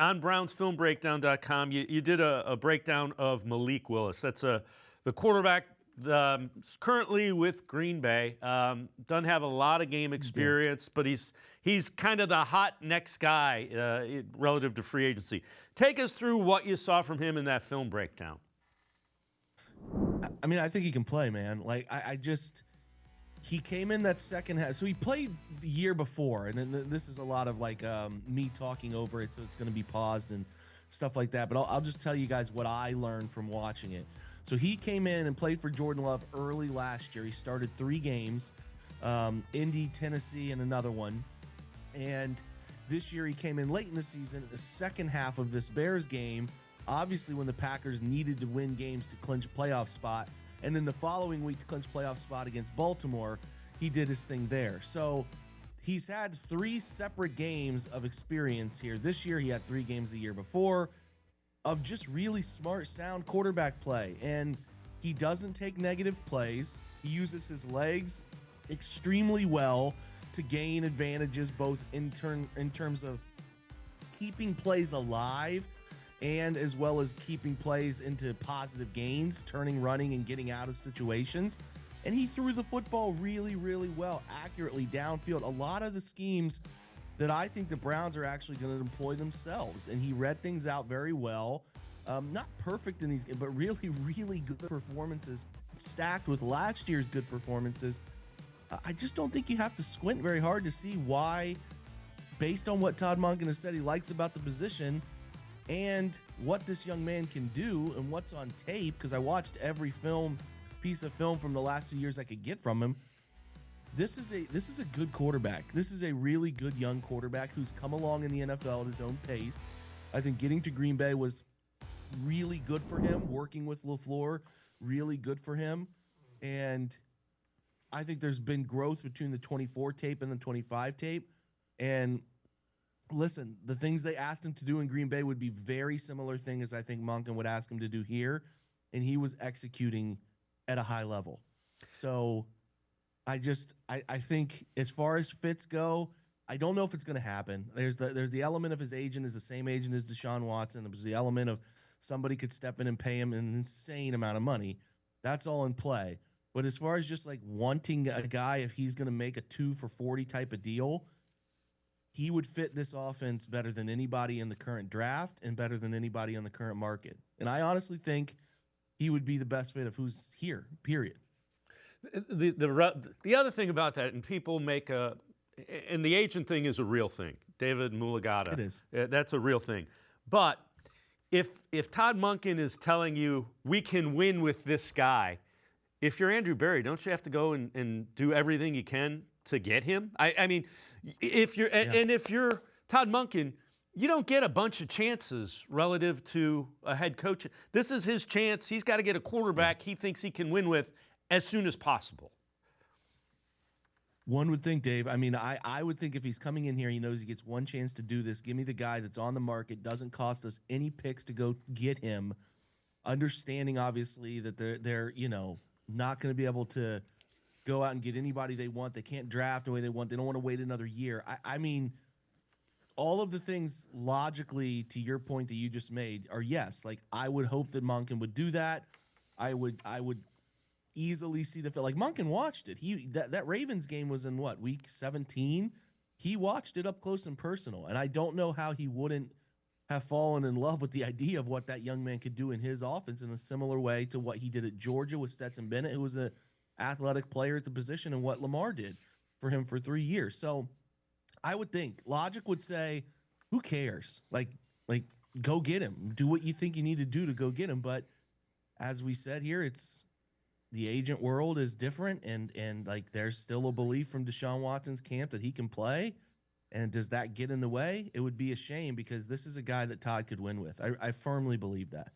on BrownsFilmBreakdown.com, you did a breakdown of Malik Willis. That's the quarterback currently with Green Bay. Doesn't have a lot of game experience, but he's kind of the hot next guy relative to free agency. Take us through what you saw from him in that film breakdown. I mean, I think he can play, man. Like, he came in that second half. So he played the year before, and then this is a lot of like me talking over it, so it's going to be paused and stuff like that. But I'll just tell you guys what I learned from watching it. So he came in and played for Jordan Love early last year. He started 3 games, Indy, Tennessee, and another one. And this year he came in late in the season, the second half of this Bears game, obviously when the Packers needed to win games to clinch a playoff spot. And then the following week to clinch playoff spot against Baltimore, he did his thing there. So he's had 3 separate games of experience here. This year he had 3 games the year before of just really smart, sound quarterback play. And he doesn't take negative plays. He uses his legs extremely well to gain advantages, both in terms of keeping plays alive and as well as keeping plays into positive gains, turning, running, and getting out of situations. And he threw the football really, really well, accurately downfield. A lot of the schemes that I think the Browns are actually going to employ themselves. And he read things out very well. Not perfect in these games, but really, really good performances stacked with last year's good performances. I just don't think you have to squint very hard to see why, based on what Todd Monken has said he likes about the position, and what this young man can do and what's on tape, because I watched every piece of film from the last 2 years I could get from him. This is a good quarterback. This is a really good young quarterback who's come along in the NFL at his own pace. I think getting to Green Bay was really good for him. Working with LaFleur, really good for him. And I think there's been growth between the 24 tape and the 25 tape. And listen, the things they asked him to do in Green Bay would be very similar thing as I think Monken would ask him to do here, and he was executing at a high level. So I think as far as fits go, I don't know if it's going to happen. There's the element of his agent is the same agent as Deshaun Watson. There's the element of somebody could step in and pay him an insane amount of money. That's all in play. But as far as just like wanting a guy, if he's going to make a 2 for $40 type of deal, he would fit this offense better than anybody in the current draft and better than anybody on the current market. And I honestly think he would be the best fit of who's here, period. The other thing about that, and people make and the agent thing is a real thing. David Mulligata. It is. That's a real thing. But if Todd Monken is telling you we can win with this guy, if you're Andrew Berry, don't you have to go and do everything you can to get him? I mean, if you're and if you're Todd Monken, you don't get a bunch of chances relative to a head coach. This is his chance. He's got to get a quarterback he thinks he can win with as soon as possible. One would think, Dave. I mean, I would think if he's coming in here, he knows he gets one chance to do this. Give me the guy that's on the market, doesn't cost us any picks to go get him. Understanding, obviously, that they're not going to be able to go out and get anybody they want. They can't draft the way they want. They don't want to wait another year. I mean, all of the things logically, to your point that you just made, are yes. Like, I would hope that Monken would do that. I would easily see the fit. Like, Monken watched it. That Ravens game was in what, week 17? He watched it up close and personal. And I don't know how he wouldn't have fallen in love with the idea of what that young man could do in his offense in a similar way to what he did at Georgia with Stetson Bennett, who was an athletic player at the position, and what Lamar did for him for 3 years. So I would think logic would say, who cares? Like go get him. Do what you think you need to do to go get him. But as we said here, it's the agent world is different, and like there's still a belief from Deshaun Watson's camp that he can play. And does that get in the way? It would be a shame, because this is a guy that Todd could win with. I firmly believe that.